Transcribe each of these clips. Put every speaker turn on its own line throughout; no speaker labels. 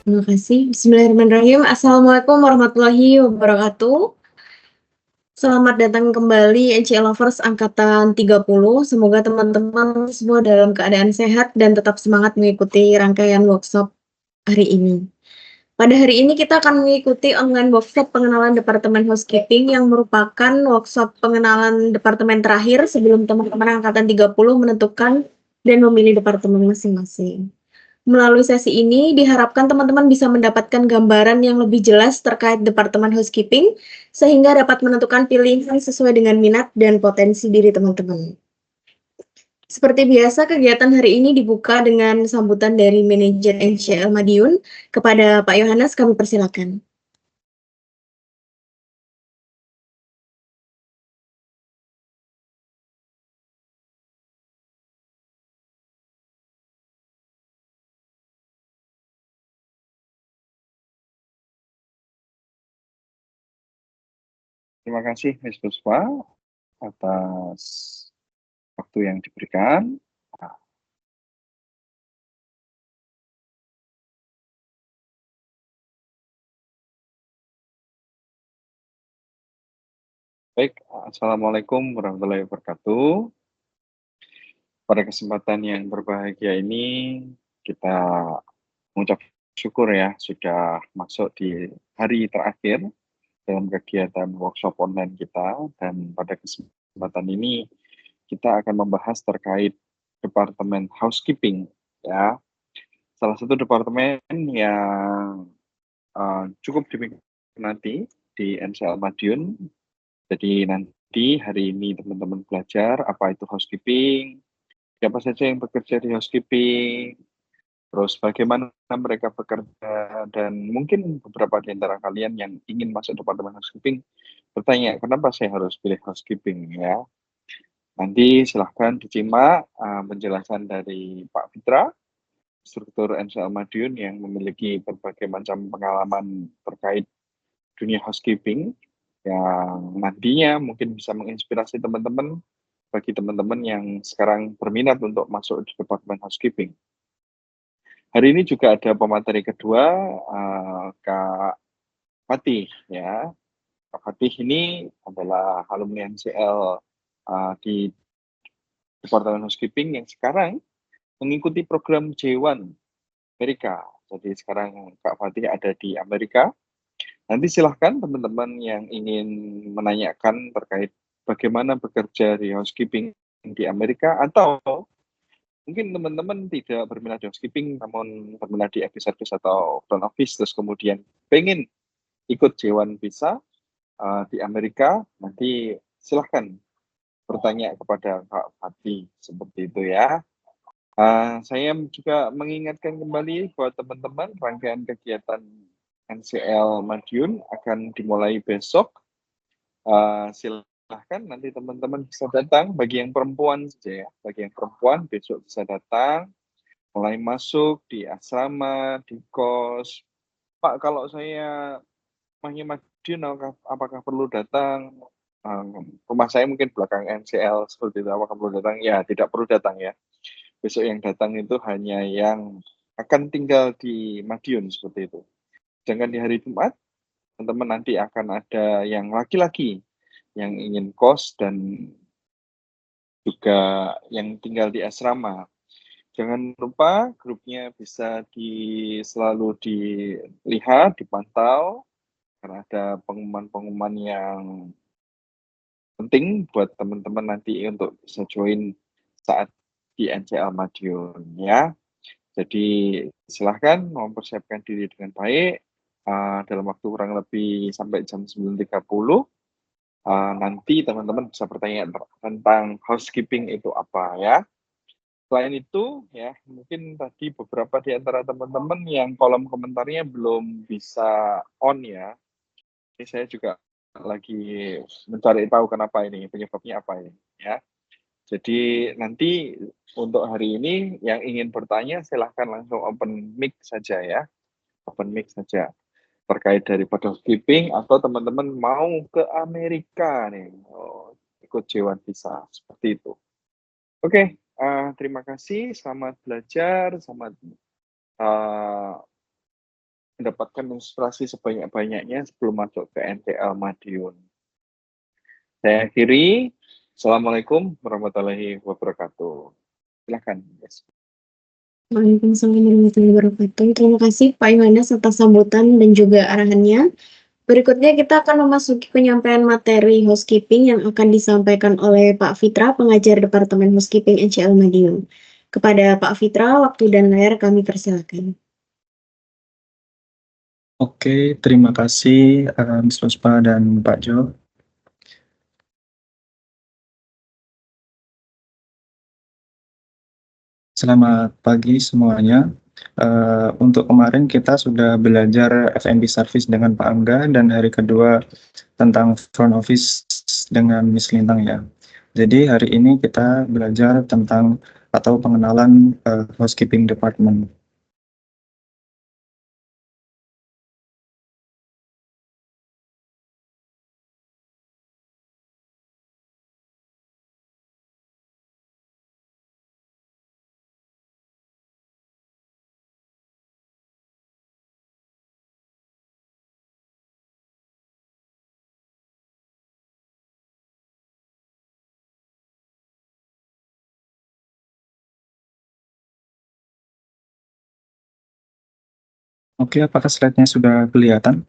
Terima kasih. Bismillahirrahmanirrahim. Assalamualaikum warahmatullahi wabarakatuh. Selamat datang kembali NCL Lovers angkatan 30. Semoga teman-teman semua dalam keadaan sehat dan tetap semangat mengikuti rangkaian workshop hari ini. Pada hari ini kita akan mengikuti online workshop pengenalan Departemen Housekeeping yang merupakan workshop pengenalan departemen terakhir sebelum teman-teman angkatan 30 menentukan dan memilih departemen masing-masing. Melalui sesi ini, diharapkan teman-teman bisa mendapatkan gambaran yang lebih jelas terkait Departemen Housekeeping, sehingga dapat menentukan pilihan sesuai dengan minat dan potensi diri teman-teman. Seperti biasa, kegiatan hari ini dibuka dengan sambutan dari manajer NCL Madiun. Kepada Pak Yohanes, kami persilakan.
Terima kasih, Ms. Puspa, atas waktu yang diberikan. Nah, baik, Assalamualaikum warahmatullahi wabarakatuh. Pada kesempatan yang berbahagia ini, kita mengucap syukur ya, sudah masuk di hari terakhir dalam kegiatan workshop online kita. Dan pada kesempatan ini, kita akan membahas terkait Departemen Housekeeping, ya. Salah satu departemen yang cukup diminati di NCL Madiun. Jadi nanti hari ini teman-teman belajar apa itu housekeeping, siapa saja yang bekerja di housekeeping, terus bagaimana mereka bekerja, dan mungkin beberapa di antara kalian yang ingin masuk departemen housekeeping bertanya, kenapa saya harus pilih housekeeping ya? Nanti silahkan disimak penjelasan dari Pak Fitra, struktur NCL Madiun yang memiliki berbagai macam pengalaman terkait dunia housekeeping yang nantinya mungkin bisa menginspirasi teman-teman bagi teman-teman yang sekarang berminat untuk masuk di Departemen Housekeeping. Hari ini juga ada pemateri kedua, Kak Fatih ya. Kak Fatih ini adalah alumni NCL di Departemen Housekeeping yang sekarang mengikuti program J1 Amerika. Jadi sekarang Kak Fatih ada di Amerika. Nanti silahkan teman-teman yang ingin menanyakan terkait bagaimana bekerja di housekeeping di Amerika, atau mungkin teman-teman tidak berminat di housekeeping namun berminat di office atau front office, terus kemudian pengen ikut J1 Visa di Amerika, nanti silahkan bertanya kepada Kak Fatih seperti itu ya. Saya juga mengingatkan kembali buat teman-teman, rangkaian kegiatan NCL Madiun akan dimulai besok. Silahkan nanti teman-teman bisa datang, bagi yang perempuan saja ya, bagi yang perempuan besok bisa datang, mulai masuk di asrama, di kos. Pak, kalau saya rumahnya Madiun, apakah perlu datang? Rumah saya mungkin belakang NCL seperti itu, apakah perlu datang? Ya, tidak perlu datang ya. Besok yang datang itu hanya yang akan tinggal di Madiun seperti itu. Sedangkan di hari Jumat, teman-teman nanti akan ada yang laki-laki yang ingin kos dan juga yang tinggal di asrama. Jangan lupa grupnya bisa selalu dilihat, dipantau, karena ada pengumuman-pengumuman yang penting buat teman-teman nanti untuk bisa join saat di NCL Madiun ya. Jadi silahkan mempersiapkan diri dengan baik dalam waktu kurang lebih sampai jam 9.30. Nanti teman-teman bisa bertanya tentang housekeeping itu apa ya. Selain itu ya, mungkin tadi beberapa di antara teman-teman yang kolom komentarnya belum bisa on ya. Ini saya juga lagi mencari tahu kenapa ini, penyebabnya apa ini ya. Jadi nanti untuk hari ini yang ingin bertanya silahkan langsung open mic saja ya. Open mic saja terkait daripada housekeeping, atau teman-teman mau ke Amerika nih, ikut J1 Visa seperti itu. Oke, terima kasih, selamat belajar, selamat mendapatkan inspirasi sebanyak-banyaknya sebelum masuk ke NTL Madiun. Saya akhiri. Assalamualaikum warahmatullahi wabarakatuh. Silakan, guys.
Waalaikumsalam warahmatullahi wabarakatuh. Terima kasih Pak Yohanes atas sambutan dan juga arahannya. Berikutnya kita akan memasuki penyampaian materi housekeeping yang akan disampaikan oleh Pak Fitra, pengajar Departemen Housekeeping NCL Madiun. Kepada Pak Fitra, waktu dan layar kami persilakan.
Oke, terima kasih Ms. Puspa dan Pak Jo. Selamat pagi semuanya. Untuk kemarin kita sudah belajar F&B service dengan Pak Angga dan hari kedua tentang front office dengan Miss Lintang ya. Jadi hari ini kita belajar tentang atau pengenalan housekeeping department. Oke, apakah slide-nya sudah kelihatan?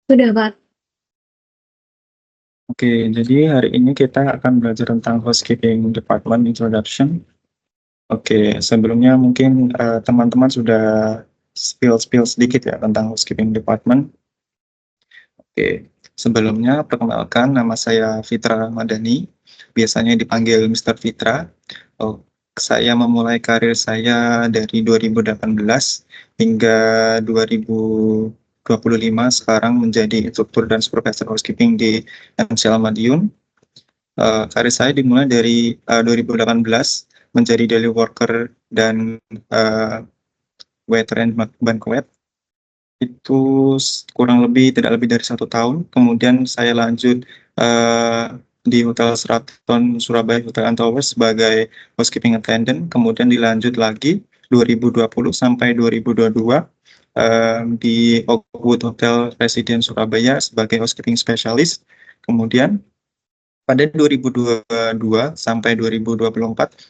Sudah, Pak.
Oke, jadi hari ini kita akan belajar tentang housekeeping department introduction. Oke, sebelumnya mungkin teman-teman sudah spill sedikit ya tentang housekeeping department. Oke, sebelumnya perkenalkan nama saya Fitra Madani, biasanya dipanggil Mr. Fitra. Oh, saya memulai karir saya dari 2018 hingga 2025 sekarang menjadi instruktur dan supervisor housekeeping di MCL Madiun. Karir saya dimulai dari 2018 menjadi daily worker dan waiter and banquet. Itu kurang lebih tidak lebih dari 1 tahun. Kemudian saya lanjut di Hotel Sheraton Surabaya Hotel and Towers sebagai housekeeping attendant. Kemudian dilanjut lagi 2020 sampai 2022 di Oakwood Hotel Residence Surabaya sebagai housekeeping specialist. Kemudian pada 2022 sampai 2024,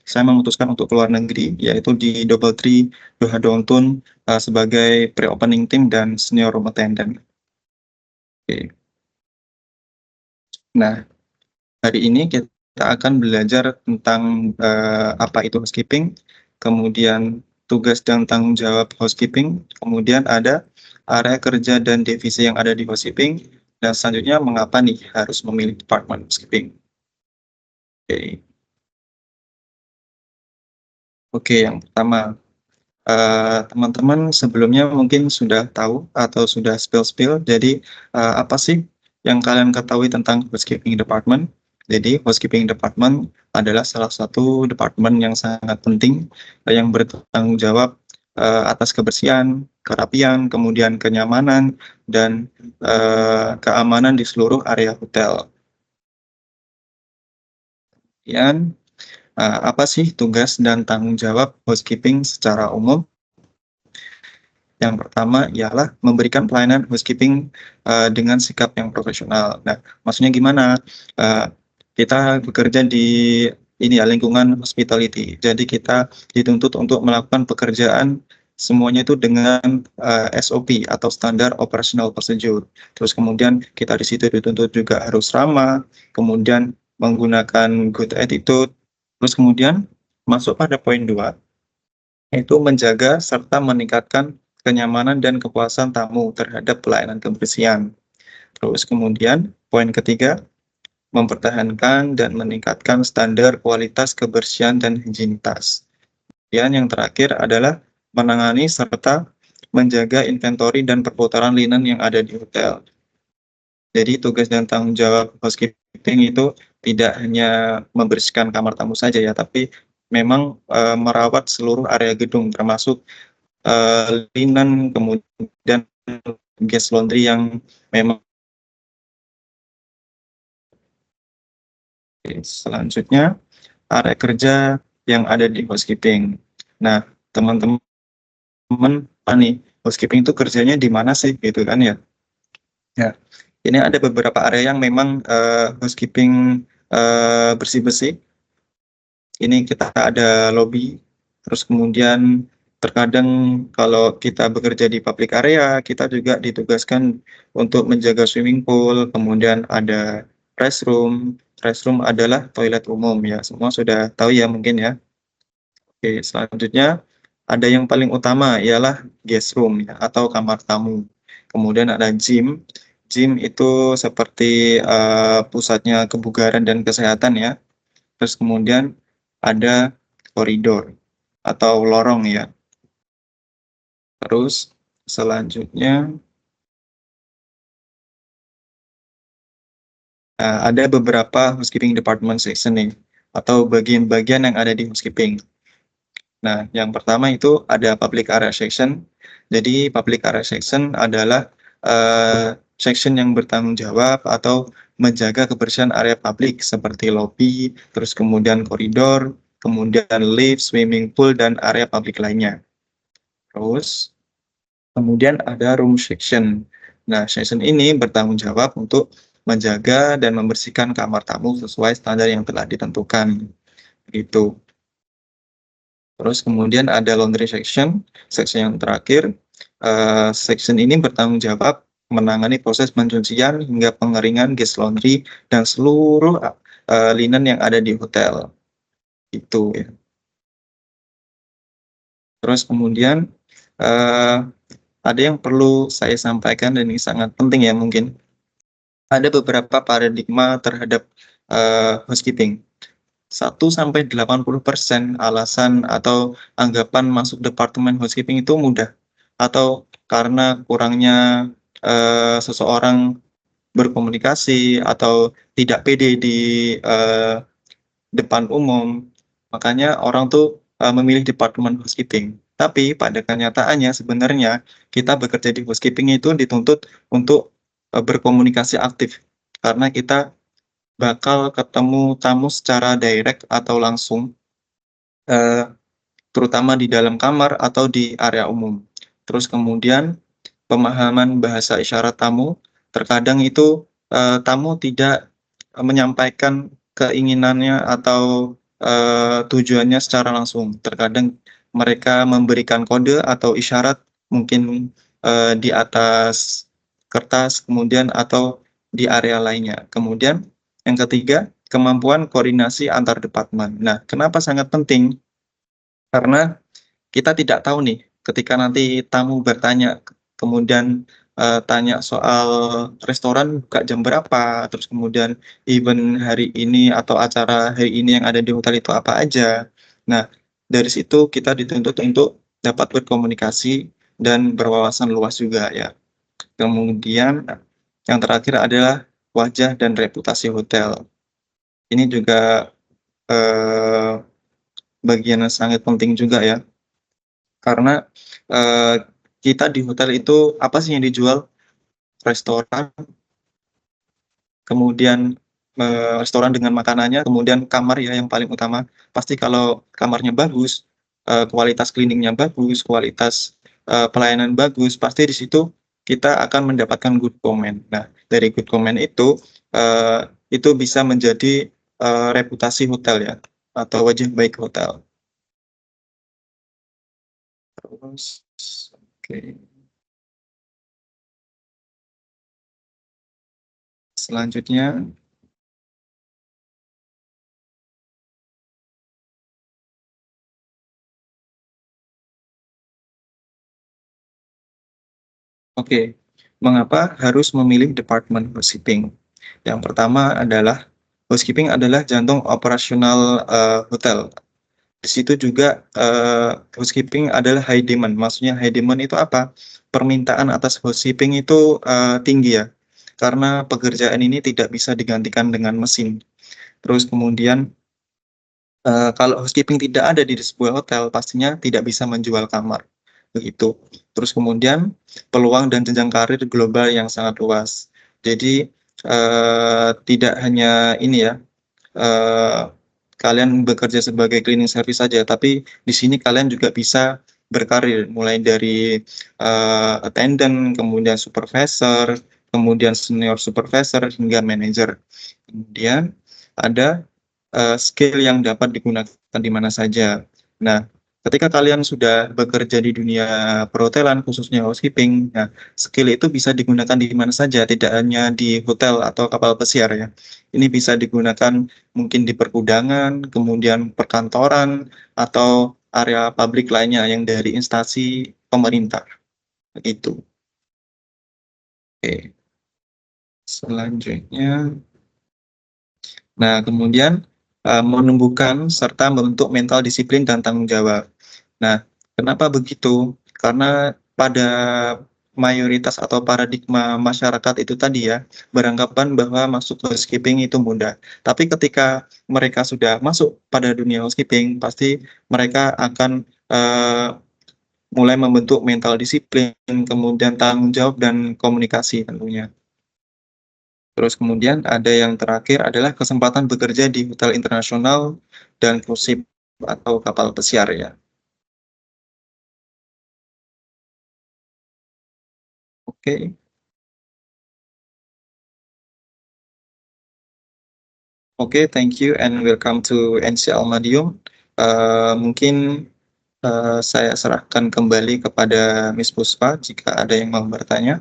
saya memutuskan untuk keluar negeri, yaitu di DoubleTree Doha Downtown sebagai pre-opening team dan senior room attendant. Oke. Nah, hari ini kita akan belajar tentang apa itu housekeeping, kemudian tugas dan tanggung jawab housekeeping, kemudian ada area kerja dan divisi yang ada di housekeeping, dan selanjutnya mengapa nih harus memilih department housekeeping. Oke. Oke, yang pertama, teman-teman sebelumnya mungkin sudah tahu atau sudah spill. Jadi apa sih yang kalian ketahui tentang housekeeping department? Jadi housekeeping department adalah salah satu departemen yang sangat penting yang bertanggung jawab atas kebersihan, kerapian, kemudian kenyamanan dan keamanan di seluruh area hotel. Kemudian apa sih tugas dan tanggung jawab housekeeping secara umum? Yang pertama ialah memberikan pelayanan housekeeping dengan sikap yang profesional. Nah, maksudnya gimana? Kita bekerja di ini ya lingkungan hospitality. Jadi kita dituntut untuk melakukan pekerjaan semuanya itu dengan SOP atau standar operational procedure. Terus kemudian kita di situ dituntut juga harus ramah, kemudian menggunakan good attitude. Terus kemudian masuk pada poin 2, yaitu menjaga serta meningkatkan kenyamanan dan kepuasan tamu terhadap pelayanan kebersihan. Terus kemudian poin ketiga, mempertahankan dan meningkatkan standar kualitas kebersihan dan higienitas. Dan yang terakhir adalah menangani serta menjaga inventory dan perputaran linen yang ada di hotel. Jadi tugas dan tanggung jawab housekeeping itu tidak hanya membersihkan kamar tamu saja ya, tapi memang merawat seluruh area gedung termasuk linen, kemudian gas laundry yang memang. Selanjutnya area kerja yang ada di housekeeping. Nah, teman-teman teman nih, housekeeping itu kerjanya di mana sih gitu kan ya. Ya, ini ada beberapa area yang memang housekeeping bersih-bersih. Ini kita ada lobby, terus kemudian terkadang kalau kita bekerja di public area, kita juga ditugaskan untuk menjaga swimming pool, kemudian ada restroom. Restroom adalah toilet umum ya, semua sudah tahu ya mungkin ya. Oke, selanjutnya ada yang paling utama ialah guest room ya, atau kamar tamu. Kemudian ada gym. Gym itu seperti pusatnya kebugaran dan kesehatan ya. Terus kemudian ada koridor atau lorong ya. Terus selanjutnya ada beberapa housekeeping department section nih, atau bagian-bagian yang ada di housekeeping. Nah, yang pertama itu ada public area section. Jadi public area section adalah section yang bertanggung jawab atau menjaga kebersihan area publik seperti lobby, terus kemudian koridor, kemudian lift, swimming pool, dan area publik lainnya. Terus kemudian ada room section. Nah, section ini bertanggung jawab untuk menjaga dan membersihkan kamar tamu sesuai standar yang telah ditentukan. Gitu. Terus kemudian ada laundry section, section yang terakhir. Section ini bertanggung jawab menangani proses pencucian hingga pengeringan guest laundry dan seluruh linen yang ada di hotel. Itu ya. Terus kemudian ada yang perlu saya sampaikan dan ini sangat penting ya mungkin. Ada beberapa paradigma terhadap housekeeping. 1-80% alasan atau anggapan masuk departemen housekeeping itu mudah, atau karena kurangnya seseorang berkomunikasi atau tidak pede di depan umum, makanya orang tuh memilih departemen housekeeping. Tapi pada kenyataannya sebenarnya kita bekerja di housekeeping itu dituntut untuk berkomunikasi aktif, karena kita bakal ketemu tamu secara direct atau langsung, terutama di dalam kamar atau di area umum. Terus kemudian pemahaman bahasa isyarat tamu, terkadang itu tamu tidak menyampaikan keinginannya atau tujuannya secara langsung. Terkadang mereka memberikan kode atau isyarat mungkin di atas kertas, kemudian atau di area lainnya. Kemudian yang ketiga, kemampuan koordinasi antar departemen. Nah, kenapa sangat penting? Karena kita tidak tahu nih, ketika nanti tamu bertanya, kemudian tanya soal restoran buka jam berapa, terus kemudian event hari ini atau acara hari ini yang ada di hotel itu apa aja. Nah, dari situ kita dituntut untuk dapat berkomunikasi dan berwawasan luas juga ya. Kemudian yang terakhir adalah wajah dan reputasi hotel. Ini juga bagian yang sangat penting juga ya. Karena kita di hotel itu apa sih yang dijual? Restoran, kemudian restoran dengan makanannya, kemudian kamar ya yang paling utama. Pasti kalau kamarnya bagus, kualitas cleaningnya bagus, kualitas pelayanan bagus, pasti di situ kita akan mendapatkan good comment. Nah, dari good comment itu bisa menjadi reputasi hotel ya, atau wajah baik hotel. Terus, oke. Selanjutnya, oke, mengapa harus memilih departemen housekeeping? Yang pertama adalah housekeeping adalah jantung operasional hotel. Di situ juga housekeeping adalah high demand. Maksudnya high demand itu apa? Permintaan atas housekeeping itu tinggi ya, karena pekerjaan ini tidak bisa digantikan dengan mesin. Terus kemudian kalau housekeeping tidak ada di sebuah hotel, pastinya tidak bisa menjual kamar. Begitu. Terus kemudian peluang dan jenjang karir global yang sangat luas. Jadi tidak hanya ini ya, kalian bekerja sebagai cleaning service saja, tapi di sini kalian juga bisa berkarir, mulai dari attendant, kemudian supervisor, kemudian senior supervisor hingga manager. Kemudian ada skill yang dapat digunakan di mana saja. Nah, ketika kalian sudah bekerja di dunia perhotelan, khususnya housekeeping, nah, skill itu bisa digunakan di mana saja, tidak hanya di hotel atau kapal pesiar ya. Ini bisa digunakan mungkin di pergudangan, kemudian perkantoran, atau area publik lainnya yang dari instansi pemerintah. Begitu. Oke. Selanjutnya, nah kemudian menumbuhkan serta membentuk mental disiplin dan tanggung jawab. Nah, kenapa begitu? Karena pada mayoritas atau paradigma masyarakat itu tadi ya, beranggapan bahwa masuk housekeeping itu mudah. Tapi ketika mereka sudah masuk pada dunia housekeeping, pasti mereka akan mulai membentuk mental disiplin, kemudian tanggung jawab dan komunikasi tentunya. Terus kemudian ada yang terakhir adalah kesempatan bekerja di hotel internasional dan cruise ship atau kapal pesiar ya. Oke. Oke, thank you and welcome to NCL Madiun. Mungkin saya serahkan kembali kepada Miss Puspa jika ada yang mau bertanya.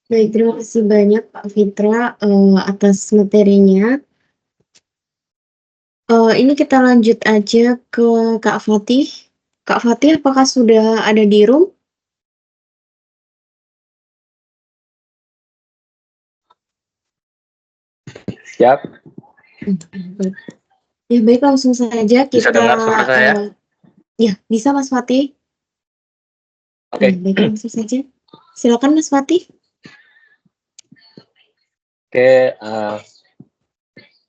Baik, terima kasih banyak Pak Fitra atas materinya. Ini kita lanjut aja ke Kak Fatih. Kak Fatih, apakah sudah ada di room?
Siap.
Ya baik, langsung saja kita.
Bisa dengar suara saya?
Ya, bisa Mas Fatih.
Oke.
Baik, langsung saja. Silakan Mas Fatih.
Oke,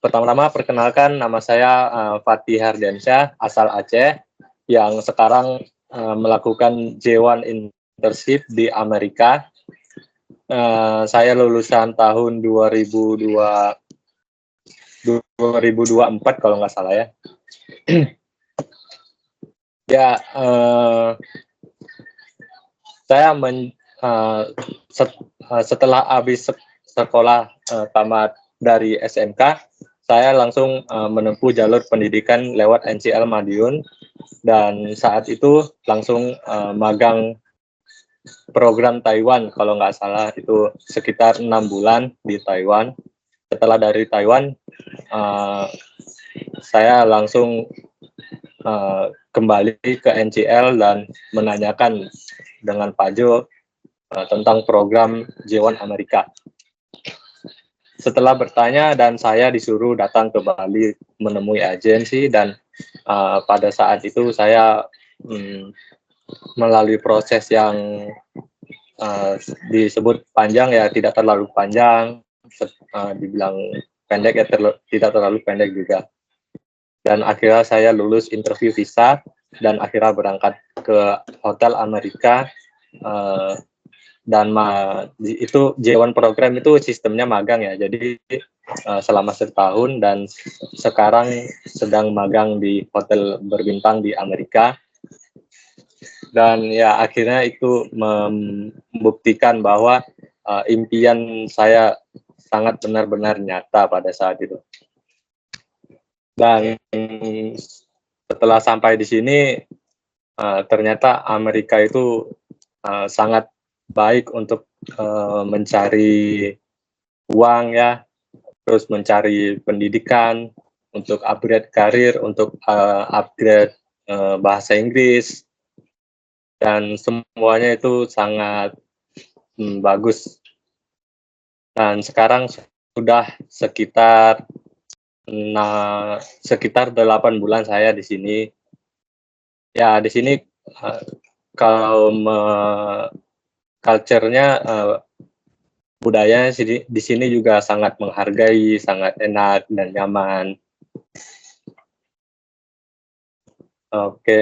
pertama-tama perkenalkan nama saya Fatih Hardiansyah, asal Aceh, yang sekarang melakukan J1 internship di Amerika. Saya lulusan tahun 2024 kalau nggak salah ya. Ya, saya setelah habis sekolah tamat dari SMK, saya langsung menempuh jalur pendidikan lewat NCL Madiun, dan saat itu langsung magang program Taiwan kalau nggak salah, itu sekitar 6 bulan di Taiwan. Setelah dari Taiwan, saya langsung kembali ke NCL dan menanyakan dengan Pak Jo tentang program J1 Amerika. Setelah bertanya dan saya disuruh datang ke Bali menemui agensi, dan pada saat itu saya melalui proses yang disebut panjang ya, tidak terlalu panjang, dibilang pendek ya tidak terlalu pendek juga. Dan akhirnya saya lulus interview visa dan akhirnya berangkat ke Hotel Amerika. Dan itu J1 program itu sistemnya magang ya, jadi selama setahun, dan sekarang sedang magang di hotel berbintang di Amerika. Dan ya akhirnya itu membuktikan bahwa impian saya sangat benar-benar nyata pada saat itu. Dan setelah sampai di sini, ternyata Amerika itu sangat baik untuk mencari uang ya, terus mencari pendidikan, untuk upgrade karir, untuk upgrade bahasa Inggris, dan semuanya itu sangat bagus. Dan sekarang sudah sekitar 8 bulan saya di sini. Ya, di sini kalau culture-nya, budayanya di sini juga sangat menghargai, sangat enak dan nyaman. Oke.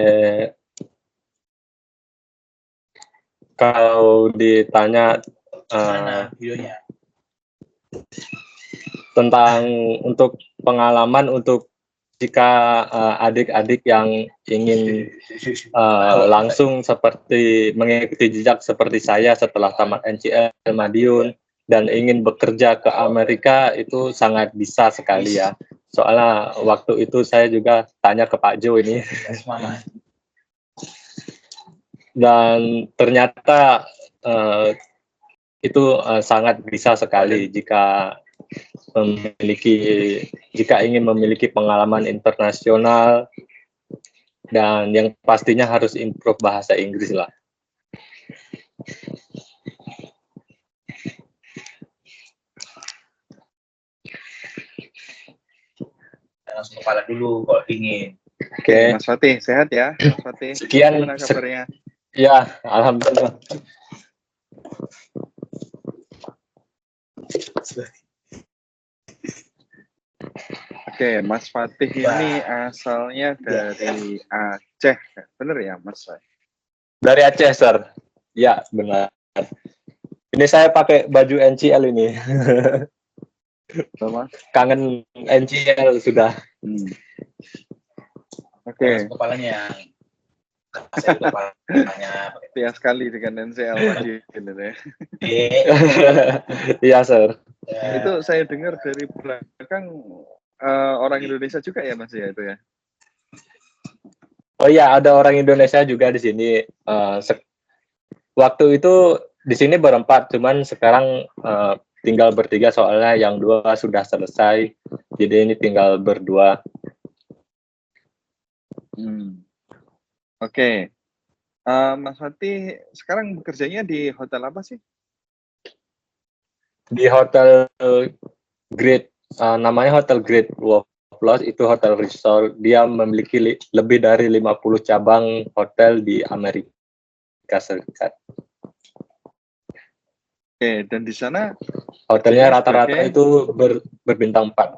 Kalau ditanya tentang untuk pengalaman untuk jika adik-adik yang ingin langsung seperti mengikuti jejak seperti saya setelah tamat NCL Madiun dan ingin bekerja ke Amerika, itu sangat bisa sekali ya. Soalnya waktu itu saya juga tanya ke Pak Jo ini. Dan ternyata itu sangat bisa sekali jika ingin memiliki pengalaman internasional, dan yang pastinya harus improve bahasa Inggris lah.
Langsung kepala dulu kalau ingin.
Oke.
Mas Fatih, sehat ya, Mas Fatih?
Sekian.
Gimana kabarnya?
Ya, alhamdulillah.
Oke, Mas Fatih ini asalnya dari Aceh, bener ya Mas?
Dari Aceh, Sir. Ya, benar. Ini saya pakai baju NCL ini.
Sama?
Kangen NCL sudah.
Oke.
Kepalanya kepalanya
Setia sekali dengan NCL Madiun ya.
Iya, Sir.
Itu saya dengar dari belakang orang Indonesia juga ya Mas ya itu ya?
Oh iya, ada orang Indonesia juga di sini. Waktu itu di sini berempat, cuman sekarang tinggal bertiga soalnya yang dua sudah selesai. Jadi ini tinggal berdua.
Oke. Mas Fatih sekarang bekerjanya di hotel apa sih?
Di hotel Great, namanya Hotel Great Wolf Lodge, itu hotel resort. Dia memiliki lebih dari 50 cabang hotel di Amerika Serikat.
Oke, dan di sana
hotelnya rata-rata itu berbintang 4.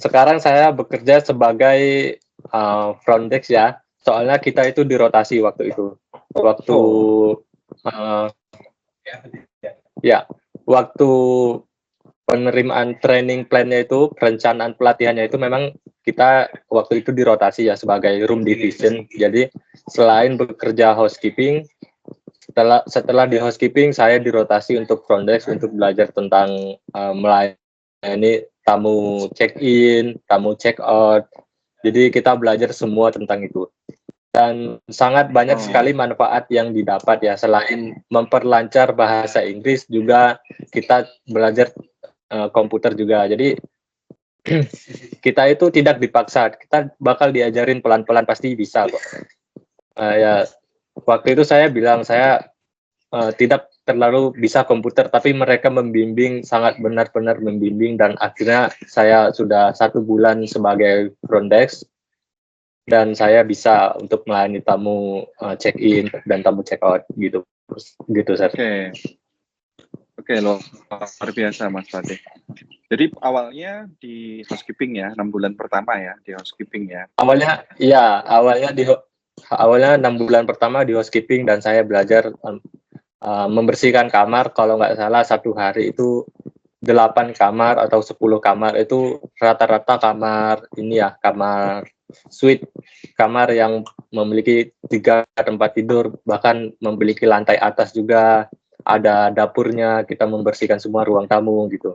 Sekarang saya bekerja sebagai front desk ya. Soalnya kita itu dirotasi waktu itu. Waktu penerimaan training plan-nya itu, perencanaan pelatihannya itu memang kita waktu itu dirotasi ya sebagai room division. Jadi selain bekerja housekeeping, setelah di housekeeping saya dirotasi untuk front desk untuk belajar tentang melayani tamu check-in, tamu check-out. Jadi kita belajar semua tentang itu. Dan sangat banyak sekali manfaat yang didapat ya. Selain memperlancar bahasa Inggris, juga kita belajar komputer juga. Jadi kita itu tidak dipaksa, kita bakal diajarin pelan-pelan, pasti bisa kok. Ya, waktu itu saya bilang saya tidak terlalu bisa komputer, tapi mereka membimbing, sangat benar-benar membimbing, dan akhirnya saya sudah 1 bulan sebagai front desk dan saya bisa untuk melayani tamu check-in dan tamu check-out gitu Sir.
Oke, luar biasa Mas Fatih. Jadi awalnya di housekeeping ya, 6 bulan pertama ya di housekeeping ya.
Awalnya 6 bulan pertama di housekeeping, dan saya belajar membersihkan kamar. Kalau nggak salah 1 hari itu 8 kamar atau 10 kamar, itu rata-rata kamar ini ya, kamar suite, kamar yang memiliki 3 tempat tidur, bahkan memiliki lantai atas juga, ada dapurnya, kita membersihkan semua ruang tamu gitu.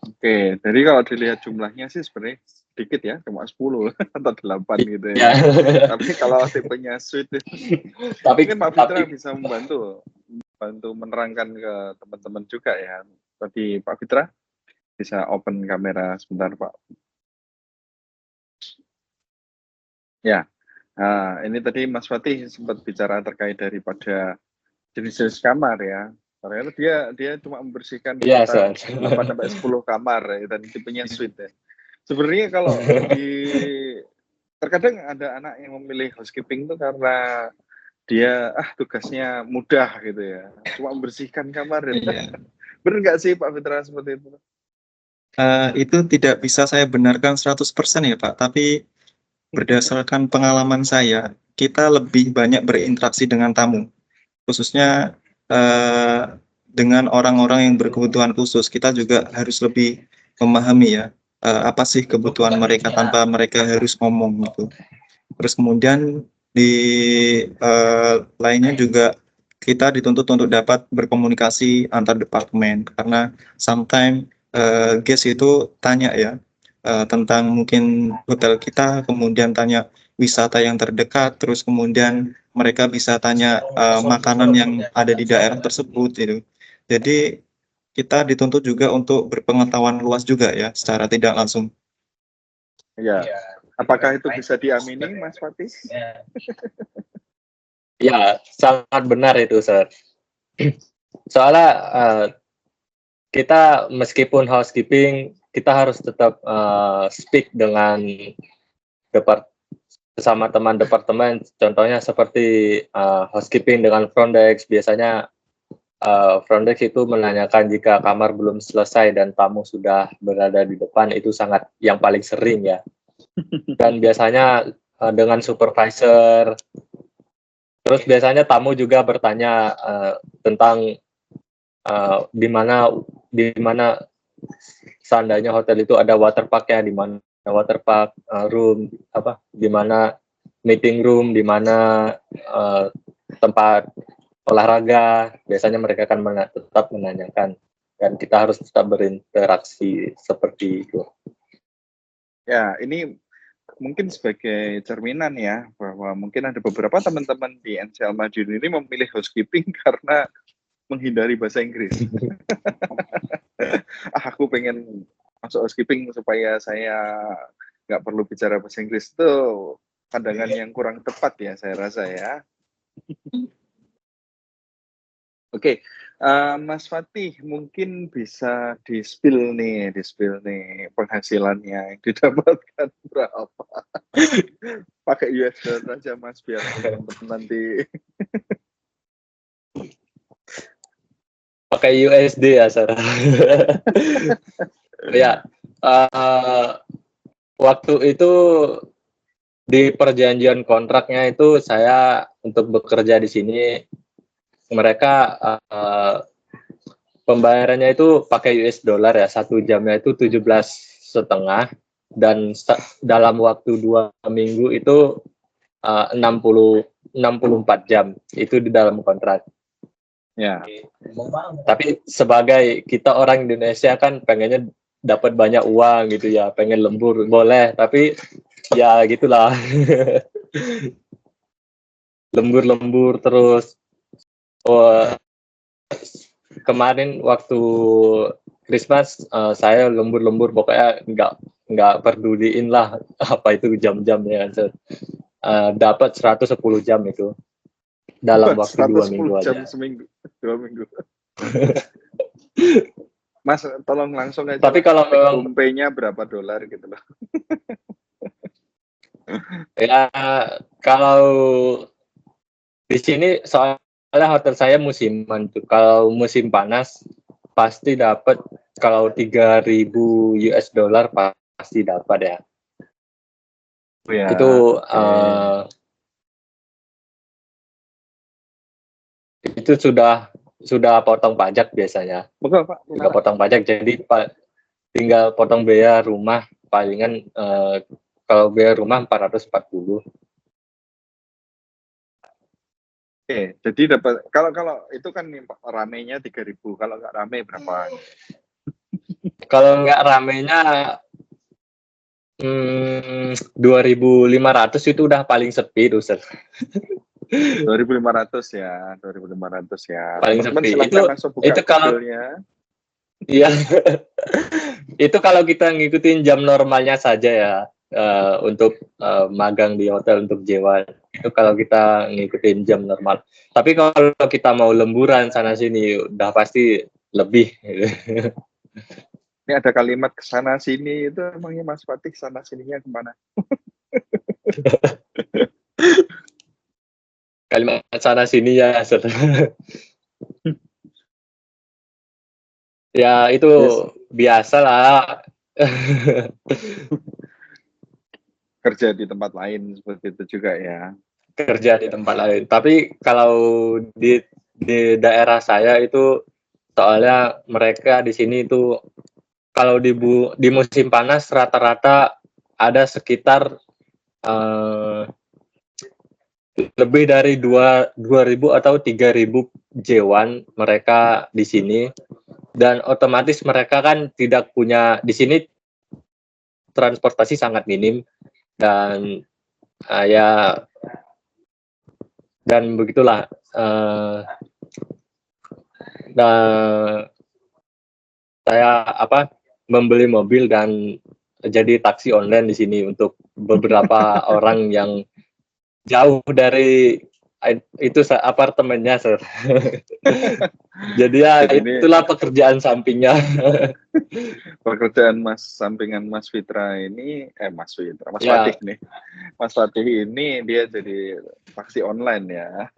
Oke, jadi kalau dilihat jumlahnya sih sebenarnya sedikit ya, cuma 10 atau 8 gitu ya. Tapi kalau tipenya suite, mungkin Pak Fitra bisa membantu menerangkan ke teman-teman juga ya. Tadi Pak Fitra bisa open kamera sebentar Pak. Ya, ini tadi Mas Fatih sempat bicara terkait daripada jenis-jenis kamar ya. Ternyata dia cuma membersihkan 8-10 kamar ya, dan tipenya suite ya. Sebenarnya kalau terkadang ada anak yang memilih housekeeping itu karena dia tugasnya mudah gitu ya, cuma membersihkan kamar ya. Benar nggak sih Pak Fitra seperti itu?
Itu tidak bisa saya benarkan 100% ya Pak, tapi berdasarkan pengalaman saya kita lebih banyak berinteraksi dengan tamu, khususnya dengan orang-orang yang berkebutuhan khusus. Kita juga harus lebih memahami ya, apa sih kebutuhan mereka tanpa mereka harus ngomong gitu. Terus kemudian di lainnya juga kita dituntut untuk dapat berkomunikasi antar departemen, karena sometimes guest itu tanya ya, tentang mungkin hotel kita, kemudian tanya wisata yang terdekat, terus kemudian mereka bisa tanya makanan yang ada di daerah tersebut gitu. Jadi kita dituntut juga untuk berpengetahuan luas juga ya, secara tidak langsung.
Ya, apakah itu bisa diamini, Mas Fatih?
Ya, sangat benar itu, Sir. Soalnya kita meskipun housekeeping, kita harus tetap speak dengan bersama teman departemen. Contohnya seperti housekeeping dengan front desk. Biasanya front desk itu menanyakan jika kamar belum selesai dan tamu sudah berada di depan, itu sangat yang paling sering ya. Dan biasanya dengan supervisor. Terus biasanya tamu juga bertanya tentang di mana seandainya hotel itu ada waterpark-nya, di mana waterpark, room di mana meeting room, di mana tempat olahraga. Biasanya mereka akan tetap menanyakan, dan kita harus tetap berinteraksi seperti itu.
Ya, ini mungkin sebagai cerminan ya, bahwa mungkin ada beberapa teman-teman di NCL Madiun ini memilih housekeeping karena menghindari bahasa Inggris. Aku pengen masuk housekeeping supaya saya nggak perlu bicara bahasa Inggris. Itu pandangan yang kurang tepat ya, saya rasa ya. Oke, Mas Fatih mungkin bisa di-spill nih penghasilannya yang didapatkan berapa? Pakai US dollar aja Mas, biar teman-teman nanti.
Pakai USD ya, Sarah. Ya, waktu itu di perjanjian kontraknya itu saya untuk bekerja di sini, mereka pembayarannya itu pakai US dollar ya, 1 jamnya itu 17,5, dan dalam waktu 2 minggu itu 64 jam itu di dalam kontrak.
Ya.
Tapi sebagai kita orang Indonesia kan pengennya dapat banyak uang gitu ya, pengen lembur boleh, tapi ya gitulah. Lembur terus. Kemarin waktu Christmas saya lembur pokoknya nggak peduliin lah apa itu jam-jamnya kan. Dapat 110 jam itu dalam waktu 2 minggu
jam
aja.
seminggu, 2 minggu. Mas, tolong langsung aja.
Tapi kalau memang
Umpenya berapa dolar gitu loh.
Ya, kalau di sini soalnya hotel saya musiman tuh. Kalau musim panas pasti dapat, kalau 3.000 US dollar pasti dapat ya.
Ya,
Itu itu sudah potong pajak biasanya.
Betul, Pak.
Sudah potong pajak, jadi tinggal potong biaya rumah palingan kalau biaya rumah 440.
Oke, jadi dapat kalau itu kan ramenya 3.000, kalau nggak rame berapa?
Kalau nggak ramenya 2.500 itu udah paling sepi tuh, Sir.
2.500 ya, 2.500 ya.
Paling
Teman-teman
sepi.
silakan langsung buka
Itu kalau
Google-nya.
iya. Itu kalau kita ngikutin jam normalnya saja ya, untuk magang di hotel untuk J1. Itu kalau kita ngikutin jam normal. Tapi kalau kita mau lemburan sana sini udah pasti lebih.
Ini ada kalimat kesana sini, itu emangnya Mas Fatih sana sininya kemana?
Kalimat sana sini ya, Sir. Ya itu biasa lah.
Kerja di tempat lain seperti itu juga ya.
kerja di tempat lain. Tapi kalau di daerah saya itu soalnya mereka di sini itu kalau di musim panas rata-rata ada sekitar lebih dari 2.000 atau 3.000 jewan mereka di sini, dan otomatis mereka kan tidak punya di sini transportasi sangat minim, dan ya dan begitulah nah, saya membeli mobil dan jadi taksi online di sini untuk beberapa orang yang jauh dari itu apartemennya, Sir. Jadi ya
Jadi ini
itulah pekerjaan sampingnya.
pekerjaan sampingan Mas Fitra ini, Mas
Ya,
Fatih nih. Mas Fatih ini dia jadi taksi online ya.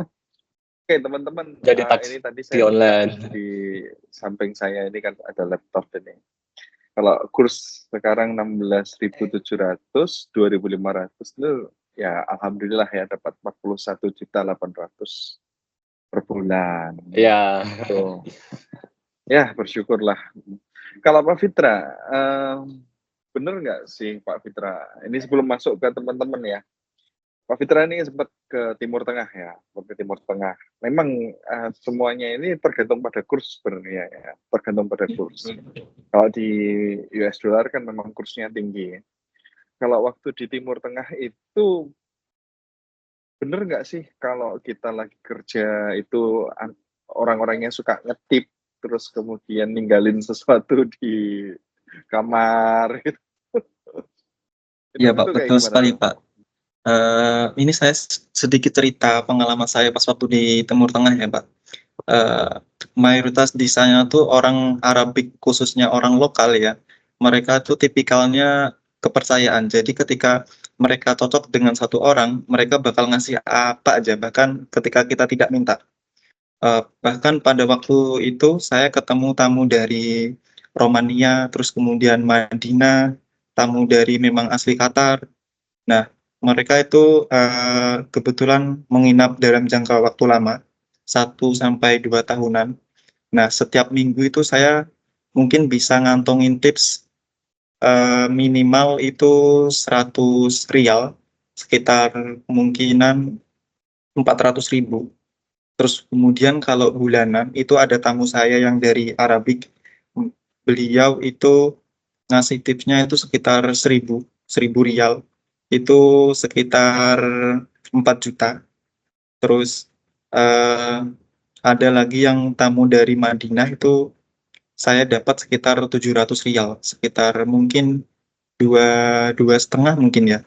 Oke teman-teman,
jadi
ini tadi
taksi
saya buka
online.
di samping saya ini kan ada laptop ini. Kalau kurs sekarang 16.700, 2.500 itu ya alhamdulillah ya dapat 41.800 per bulan.
Ya,
Tuh. Ya bersyukurlah. Kalau Pak Fitra, bener nggak sih Pak Fitra? Ini sebelum masuk ke teman-teman ya. Pak Fitra ini sempat ke Timur Tengah ya, ke Timur Tengah. Memang semuanya ini tergantung pada kurs sebenarnya ya, tergantung pada kurs. Kalau di US dollar kan memang kursnya tinggi. Kalau waktu di Timur Tengah itu bener nggak sih kalau kita lagi kerja itu orang-orangnya suka ngetip terus kemudian ninggalin sesuatu di kamar gitu.
Iya Pak,
Itu kayak
betul
gimana
sekali
tuh?
Pak. Ini saya sedikit cerita pengalaman saya pas waktu di Timur Tengah ya Pak. Mayoritas di sana tuh orang Arabik, khususnya orang lokal ya. Mereka tuh tipikalnya kepercayaan. Jadi ketika mereka cocok dengan satu orang, mereka bakal ngasih apa aja, bahkan ketika kita tidak minta. Bahkan pada waktu itu saya ketemu tamu dari Romania, terus kemudian Madinah, tamu dari memang asli Qatar. Nah, mereka itu kebetulan menginap dalam jangka waktu lama, 1 sampai 2 tahunan. Nah, setiap minggu itu saya mungkin bisa ngantongin tips minimal itu 100 rial, sekitar kemungkinan 400.000. Terus kemudian kalau bulanan itu ada tamu saya yang dari Arabik, beliau itu ngasih tipsnya itu sekitar 1.000 rial, itu sekitar 4 juta. Terus eh, ada lagi yang tamu dari Madinah itu saya dapat sekitar 700 rial, sekitar mungkin dua dua setengah mungkin ya.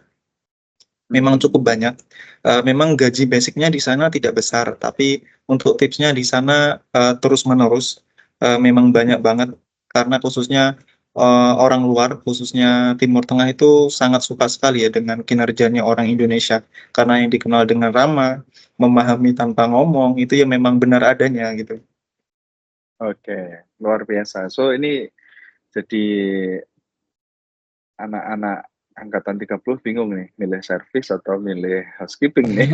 Memang cukup banyak. Memang gaji basicnya di sana tidak besar, tapi untuk tipsnya di sana terus menerus memang banyak banget, karena khususnya orang luar, khususnya Timur Tengah itu sangat suka sekali ya dengan kinerjanya orang Indonesia, karena yang dikenal dengan ramah, memahami tanpa ngomong, itu ya memang benar adanya gitu.
Oke, luar biasa. So ini jadi anak-anak angkatan 30 bingung nih, milih servis atau milih housekeeping nih.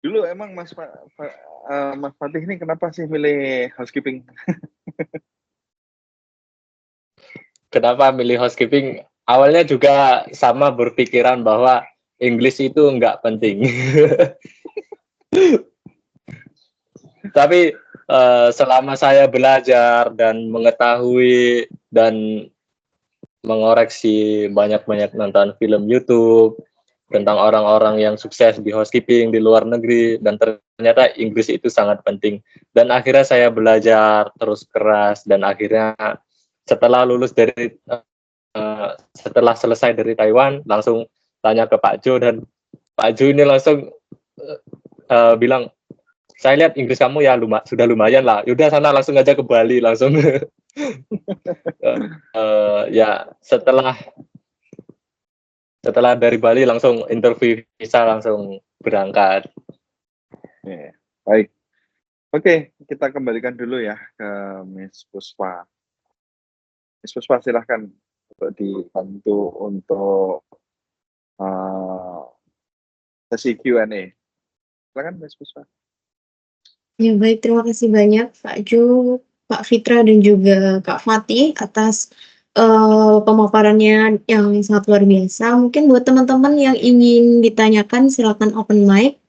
Dulu emang Mas Fatih ini kenapa sih milih housekeeping?
Kenapa milih housekeeping? Awalnya juga sama berpikiran bahwa English itu nggak penting. Tapi selama saya belajar dan mengetahui dan mengoreksi, banyak-banyak nonton film YouTube tentang orang-orang yang sukses di housekeeping di luar negeri, dan ternyata Inggris itu sangat penting. Dan akhirnya saya belajar terus keras, dan akhirnya setelah setelah selesai dari Taiwan langsung tanya ke Pak Jo, dan Pak Jo ini langsung bilang, saya lihat Inggris kamu ya sudah lumayan lah, yaudah sana langsung aja ke Bali langsung. Ya setelah dari Bali langsung interview visa, langsung berangkat.
Ya, baik. Oke, kita kembalikan dulu ya ke Miss Puspa. Miss Puspa silahkan dibantu untuk sesi Q&A. Silakan Mas Puspa.
Ya baik, terima kasih banyak Pak Jo, Pak Fitra dan juga Kak Fatih atas pemaparannya yang sangat luar biasa. Mungkin buat teman-teman yang ingin ditanyakan silakan open mic.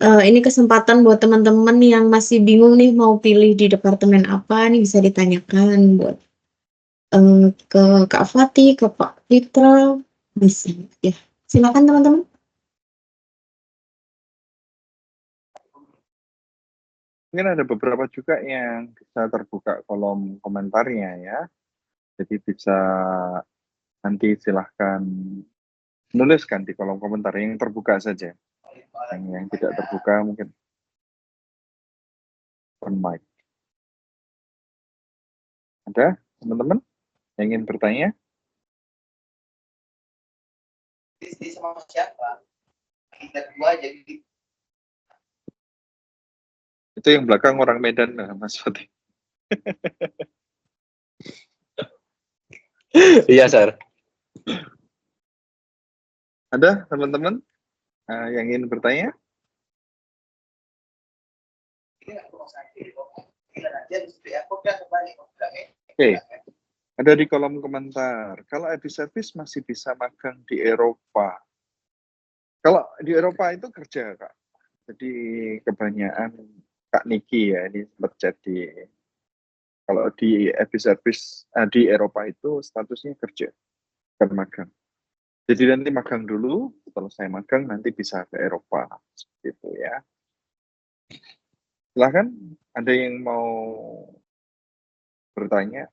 Ini kesempatan buat teman-teman yang masih bingung nih mau pilih di departemen apa nih bisa ditanyakan buat ke Kak Fatih, ke Pak Fitra, bisa ya. Silakan teman-teman.
Mungkin ada beberapa juga yang bisa terbuka kolom komentarnya ya. Jadi bisa nanti silahkan menuliskan di kolom komentar yang terbuka saja. Yang tidak terbuka mungkin open mic. Ada teman-teman yang ingin bertanya?
Ini sama siapa? Kita dua jadi
Itu yang belakang orang Medan, Mas Fatih.
Iya, Sir.
Ada teman-teman yang ingin bertanya? Oke, ada di kolom komentar. Kalau habis service masih bisa magang di Eropa. Kalau di Eropa itu kerja, Kak. Jadi kebanyakan Kak Niki ya, ini sempat jadi. Kalau di service di Eropa itu statusnya kerja, bukan magang. Jadi nanti magang dulu, setelah saya magang nanti bisa ke Eropa. Seperti itu ya. Silahkan, ada yang mau bertanya?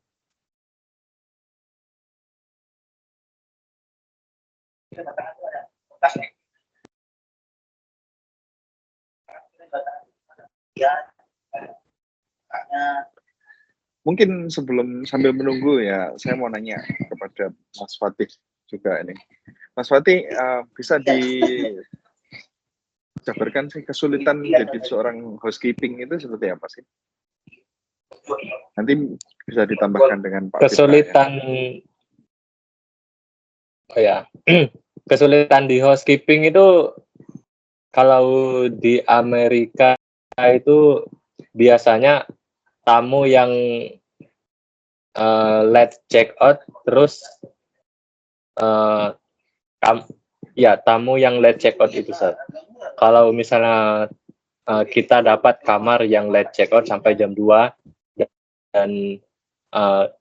Mungkin sambil menunggu ya, saya mau nanya kepada Mas Fatih juga ini. Mas Fatih, bisa dijabarkan sih kesulitan jadi seorang housekeeping itu seperti apa sih? Nanti bisa ditambahkan dengan Pak
Kesulitan, Fitra, ya. Kesulitan di housekeeping itu kalau di Amerika itu biasanya tamu yang late check out, terus tamu yang late check out itu, Sir. Kalau misalnya kita dapat kamar yang late check out sampai jam 2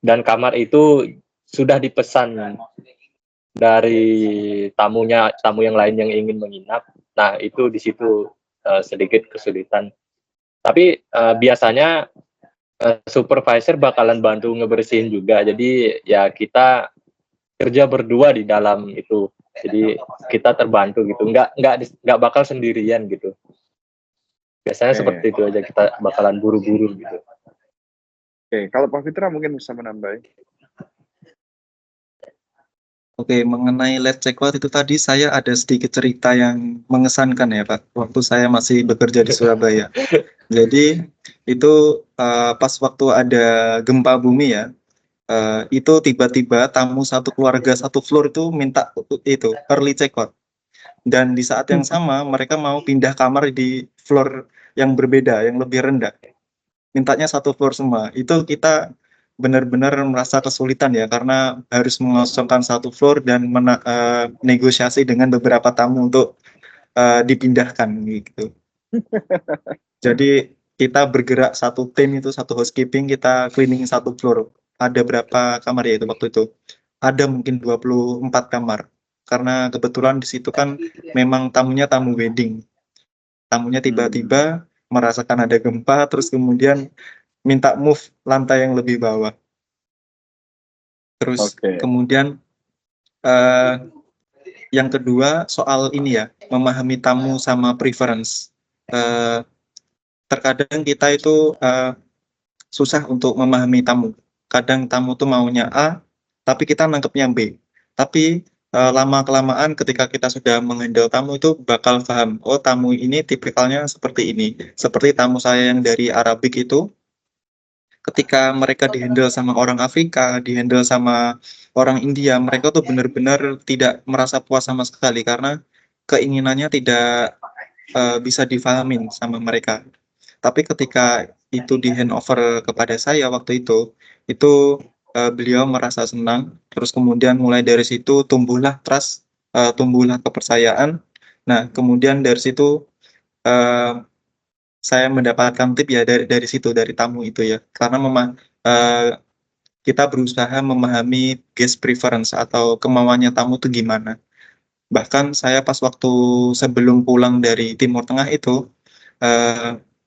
dan kamar itu sudah dipesan dari tamu yang lain yang ingin menginap. Nah, itu di situ sedikit kesulitan. Tapi biasanya supervisor bakalan bantu ngebersihin juga. Jadi ya kita kerja berdua di dalam itu. Jadi kita terbantu gitu. Nggak bakal sendirian gitu. Biasanya seperti itu aja, kita bakalan buru-buru gitu.
Oke, kalau Pak Fitra mungkin bisa menambah.
Oke, mengenai late check out itu tadi saya ada sedikit cerita yang mengesankan ya Pak, waktu saya masih bekerja di Surabaya. Jadi itu pas waktu ada gempa bumi ya, itu tiba-tiba tamu satu keluarga satu floor itu minta itu early check out. Dan di saat yang sama mereka mau pindah kamar di floor yang berbeda, yang lebih rendah. Mintanya satu floor semua. Itu kita benar-benar merasa kesulitan ya, karena harus mengosongkan satu floor dan negosiasi dengan beberapa tamu untuk dipindahkan gitu. Jadi kita bergerak satu tim itu, satu housekeeping, kita cleaning satu floor. Ada berapa kamar ya itu waktu itu? Ada mungkin 24 kamar. Karena kebetulan di situ kan memang tamunya tamu wedding. Tamunya tiba-tiba merasakan ada gempa, terus kemudian minta move lantai yang lebih bawah. Terus kemudian yang kedua soal ini ya, memahami tamu sama preference. Terkadang kita itu susah untuk memahami tamu. Kadang tamu tuh maunya A, tapi kita nangkepnya B. Tapi lama-kelamaan ketika kita sudah menghandle tamu itu bakal paham, oh tamu ini tipikalnya seperti ini. Seperti tamu saya yang dari Arabik itu, ketika mereka dihandle sama orang Afrika, dihandle sama orang India, mereka tuh benar-benar tidak merasa puas sama sekali karena keinginannya tidak bisa difahamin sama mereka. Tapi ketika itu di handover kepada saya waktu itu beliau merasa senang. Terus kemudian mulai dari situ tumbuhlah trust, tumbuhlah kepercayaan. Nah, kemudian dari situ eh, saya mendapatkan tip ya dari situ, dari tamu itu ya. Karena kita berusaha memahami guest preference atau kemauannya tamu itu gimana. Bahkan saya pas waktu sebelum pulang dari Timur Tengah itu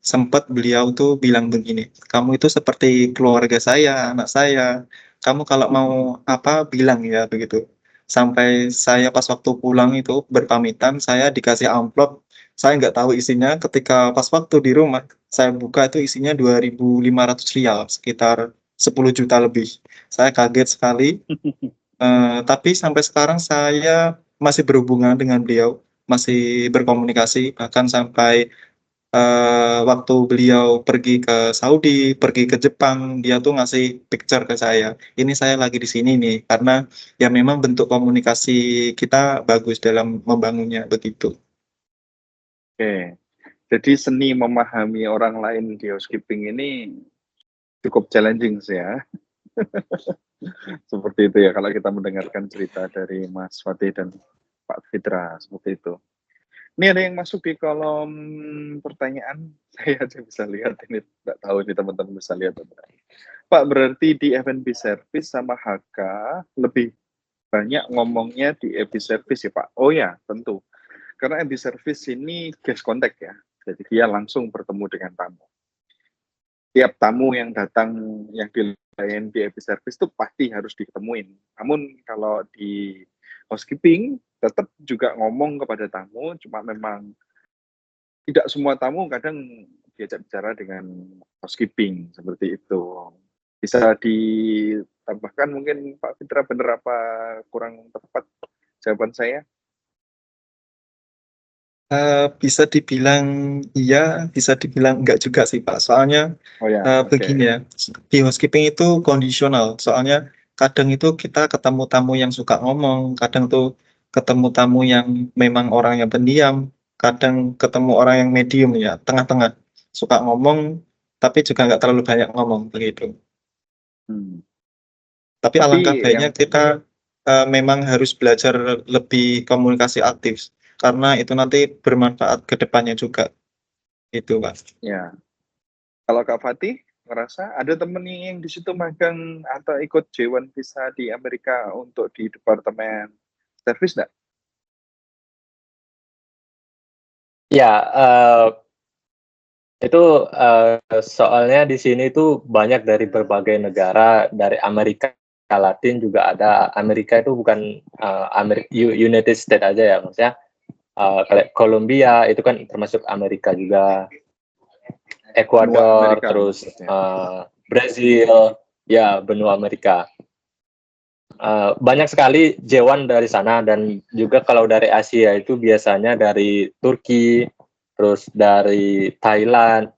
sempat beliau tuh bilang begini, kamu itu seperti keluarga saya, anak saya. Kamu kalau mau apa bilang ya begitu. Sampai saya pas waktu pulang itu berpamitan, saya dikasih amplop. Saya nggak tahu isinya. Ketika pas waktu di rumah, saya buka itu isinya 2.500 rial, sekitar 10 juta lebih. Saya kaget sekali. Tapi sampai sekarang saya masih berhubungan dengan beliau, masih berkomunikasi, bahkan sampai waktu beliau pergi ke Saudi, pergi ke Jepang, dia tuh ngasih picture ke saya. Ini saya lagi di sini nih, karena ya memang bentuk komunikasi kita bagus dalam membangunnya begitu.
Oke. Jadi seni memahami orang lain di housekeeping ini cukup challenging sih ya. Seperti itu ya kalau kita mendengarkan cerita dari Mas Fatih dan Pak Fitra seperti itu. Ini ada yang masuk di kolom pertanyaan, saya aja bisa lihat ini, nggak tahu nih teman-teman bisa lihat atau tidak. Pak, berarti di F&B service sama HK lebih banyak ngomongnya di FB service ya Pak? Oh ya, tentu. Karena FB service ini guest contact ya, jadi dia langsung bertemu dengan tamu. Tiap tamu yang datang yang dilayani di FB service itu pasti harus ditemuin. Namun kalau di housekeeping tetap juga ngomong kepada tamu, cuma memang tidak semua tamu kadang diajak bicara dengan housekeeping seperti itu. Bisa ditambahkan mungkin Pak Fitra, benar apa kurang tepat jawaban saya?
Bisa dibilang iya, bisa dibilang enggak juga sih Pak. Soalnya
Oh ya, oke.
begini ya, di housekeeping itu kondisional. Soalnya kadang itu kita ketemu tamu yang suka ngomong, kadang tuh ketemu tamu yang memang orang yang pendiam, kadang ketemu orang yang medium ya, tengah-tengah, suka ngomong, tapi juga nggak terlalu banyak ngomong begitu.
Hmm.
Tapi alangkah
Tapi
baiknya
yang
kita memang harus belajar lebih komunikasi aktif, karena itu nanti bermanfaat ke depannya juga. Itu, Pak.
ya, kalau Kak Fatih ngerasa ada temen yang di situ magang atau ikut J1 visa di Amerika untuk di departemen service enggak?
Ya, itu soalnya di sini tuh banyak dari berbagai negara, dari Amerika Latin juga ada. Amerika itu bukan United States aja ya, maksudnya kayak Kolombia itu kan termasuk Amerika juga,
Benua
Ekuador,
Amerika
terus
maksudnya.
Brazil, ya benua Amerika. Banyak sekali J1 dari sana, dan juga kalau dari Asia itu biasanya dari Turki, terus dari Thailand,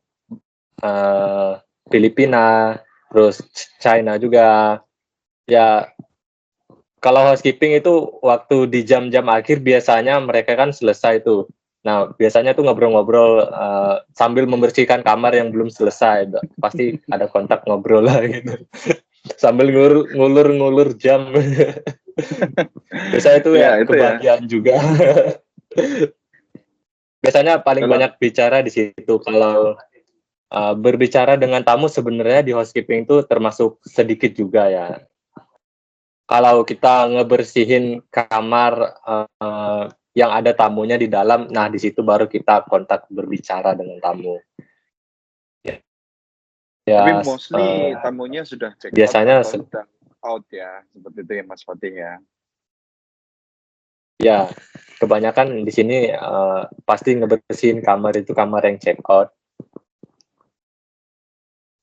Filipina, terus China juga. Ya, kalau housekeeping itu waktu di jam-jam akhir biasanya mereka kan selesai tuh. Nah, biasanya tuh ngobrol-ngobrol sambil membersihkan kamar yang belum selesai. Pasti ada kontak ngobrol lah gitu. Sambil ngulur-ngulur jam. Biasanya itu ya
Ya, itu ya.
kebahagiaan juga. Biasanya paling
Kalau
banyak bicara di situ. Kalau berbicara dengan tamu sebenarnya di housekeeping itu termasuk sedikit juga ya. Kalau kita ngebersihin kamar yang ada tamunya di dalam, nah di situ baru kita kontak berbicara dengan tamu.
tapi
Ya,
mostly tamunya sudah check out
biasanya
atau sudah out ya, seperti itu ya Mas Fatih ya.
ya kebanyakan di sini pasti ngebersihin kamar itu kamar yang check out.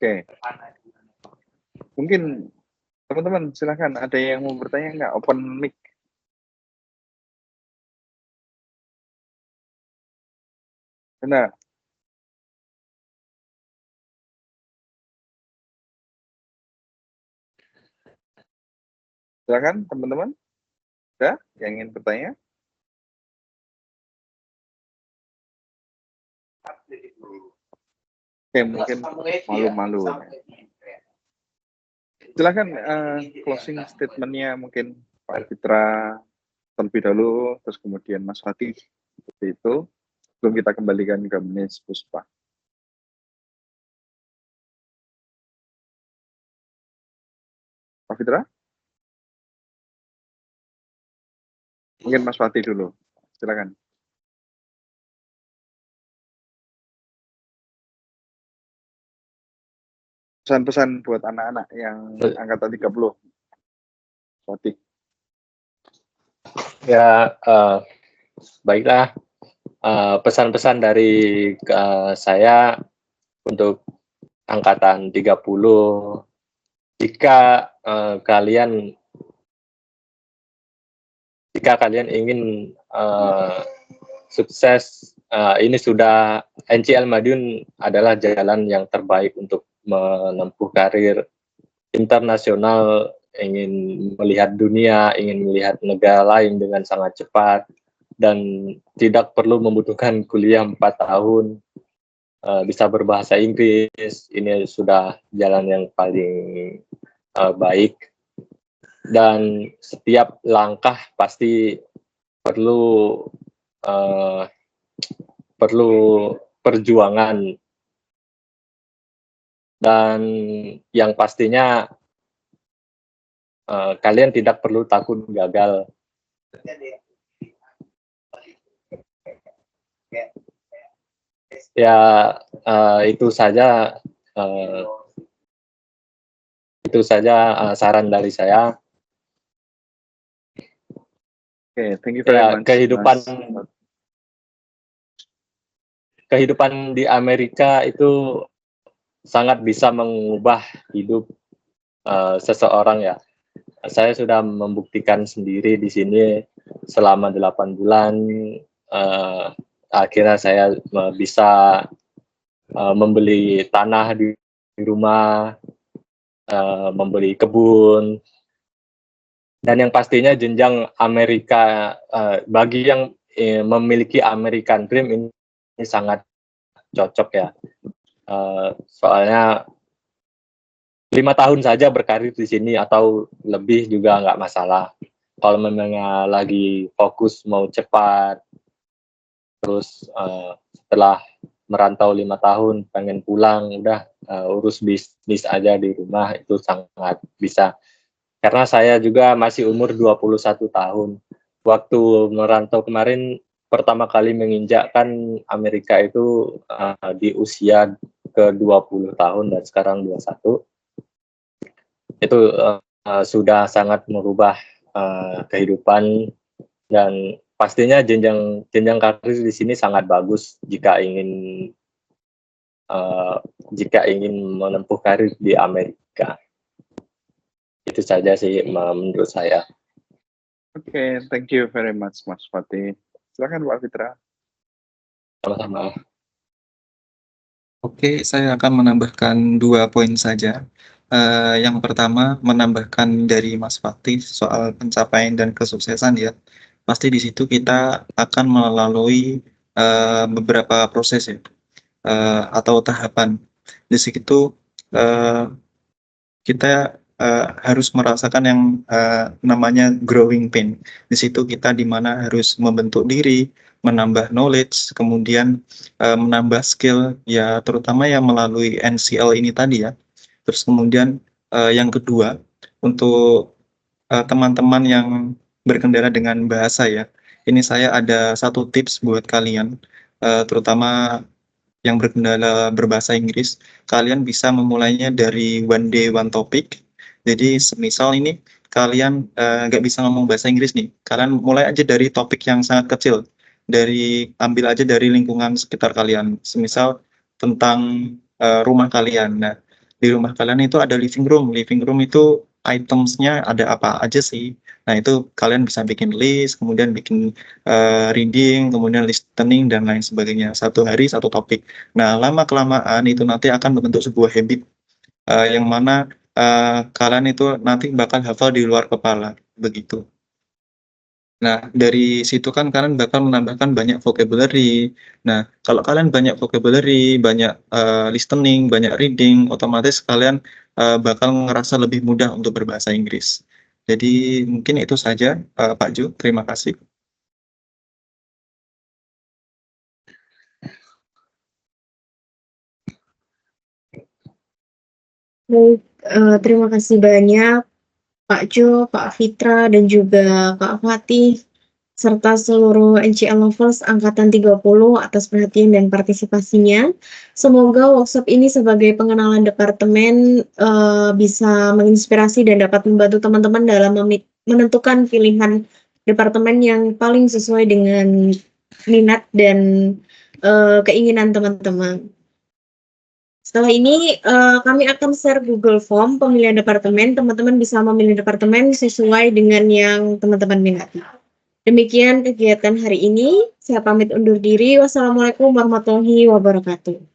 Oke, mungkin teman-teman silakan, ada yang mau bertanya nggak? Open mic. Benar. Silakan teman-teman. Ada yang ingin bertanya? Oke, mungkin malu-malu. Silakan closing statement-nya mungkin Pak Fitra terlebih dahulu, terus kemudian Mas Fatih, seperti itu. Sebelum kita kembalikan ke Miss Puspa. Pak Fitra? Mungkin Mas Fatih dulu. Silakan. Pesan-pesan buat anak-anak yang angkatan 30. Fatih.
Ya, baiklah. Pesan-pesan dari saya untuk angkatan 30, jika kalian ingin sukses, ini sudah NCL Madiun adalah jalan yang terbaik untuk menempuh karir internasional, ingin melihat dunia, ingin melihat negara lain dengan sangat cepat, dan tidak perlu membutuhkan kuliah 4 tahun, bisa berbahasa Inggris. Ini sudah jalan yang paling baik, dan setiap langkah pasti perlu perjuangan, dan yang pastinya kalian tidak perlu takut gagal. Ya, itu saja saran dari saya.
Oke, thank you very
Ya,
much.
kehidupan di Amerika itu sangat bisa mengubah hidup seseorang ya. Saya sudah membuktikan sendiri di sini selama 8 bulan. Akhirnya saya bisa membeli tanah di rumah, membeli kebun, dan yang pastinya jenjang Amerika, bagi yang memiliki American Dream ini sangat cocok ya. Soalnya 5 tahun saja berkarir di sini atau lebih juga nggak masalah. Kalau memang lagi fokus mau cepat, terus setelah merantau 5 tahun pengen pulang, udah urus bisnis aja di rumah, itu sangat bisa. Karena saya juga masih umur 21 tahun. Waktu merantau kemarin pertama kali menginjakkan Amerika itu di usia ke 20 tahun dan sekarang 21. Itu sudah sangat merubah kehidupan, dan pastinya jenjang karir di sini sangat bagus jika ingin menempuh karir di Amerika. Itu saja sih menurut saya.
Oke, thank you very much Mas Fatih. Silakan Pak Fitra.
Sama-sama.
Oke, saya akan menambahkan 2 poin saja. Yang pertama, menambahkan dari Mas Fatih soal pencapaian dan kesuksesan ya. Pasti di situ kita akan melalui beberapa proses ya, atau tahapan. Di situ kita harus merasakan yang namanya growing pain. Di situ kita dimana harus membentuk diri, menambah knowledge, kemudian menambah skill ya, terutama yang melalui NCL ini tadi ya. Terus kemudian yang kedua, untuk teman-teman yang berkendara dengan bahasa ya, ini saya ada satu tips buat kalian, terutama yang berkendara berbahasa Inggris. Kalian bisa memulainya dari one day one topic. Jadi semisal ini kalian nggak bisa ngomong bahasa Inggris nih, kalian mulai aja dari topik yang sangat kecil, ambil aja dari lingkungan sekitar kalian, semisal tentang rumah kalian. Nah, di rumah kalian itu ada living room itu itemsnya ada apa aja sih. Nah, itu kalian bisa bikin list, kemudian bikin reading, kemudian listening, dan lain sebagainya. 1 hari 1 topik. Nah, lama-kelamaan itu nanti akan membentuk sebuah habit yang mana kalian itu nanti bakal hafal di luar kepala, begitu. Nah, dari situ kan kalian bakal menambahkan banyak vocabulary. Nah, kalau kalian banyak vocabulary, banyak listening, banyak reading, otomatis kalian bakal ngerasa lebih mudah untuk berbahasa Inggris. Jadi mungkin itu saja, Pak Ju. Terima kasih.
Baik, terima kasih banyak Pak Jo, Pak Fitra, dan juga Kak Fatih, serta seluruh NCL Lovers Angkatan 30 atas perhatian dan partisipasinya. Semoga workshop ini sebagai pengenalan departemen bisa menginspirasi dan dapat membantu teman-teman dalam menentukan pilihan departemen yang paling sesuai dengan minat dan keinginan teman-teman. Setelah ini kami akan share Google Form pemilihan departemen. Teman-teman bisa memilih departemen sesuai dengan yang teman-teman minati. Demikian kegiatan hari ini. Saya pamit undur diri. Wassalamualaikum warahmatullahi wabarakatuh.